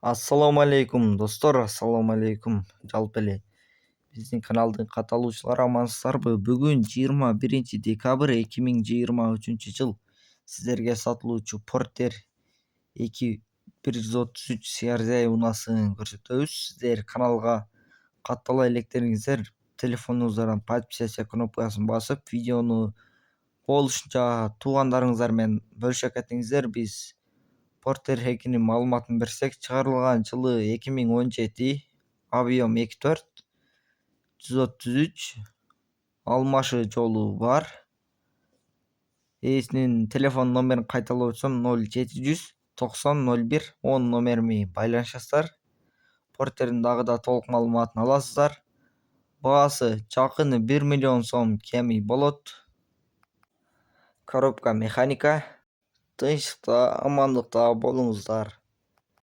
Ассаламу алейкум достор, ассаламу алейкум. Жалпы эле биздин каналдын катталуучулары амансыздарбы? Бүгүн 21 декабрь 2023 жыл. Сиздерге сатылуучу Porter 2133 CRZ унаасын көрсөтөбүз. Сиздер каналга каттала электериңиздер телефонуңуздардан подписаться кнопкасын басып, видеону болушунча туугандарыңыздар менен бөлүшө кетиңиздер. Биз Porter 2'nin маалыматын берсек, чыгарылган жылы 2017, объем 2.4, 133, алмашы жолу бар. Ээсинин телефон номерин кайталап өтсөм 0700 90 01 10 номериме байланышасыздар. Porter'in дагы да толук маалыматын аласыздар. Баасы жакыны 1 миллион сом кеми болот. Коробка механика. Тынчтыкта, амандыкта болуңуздар.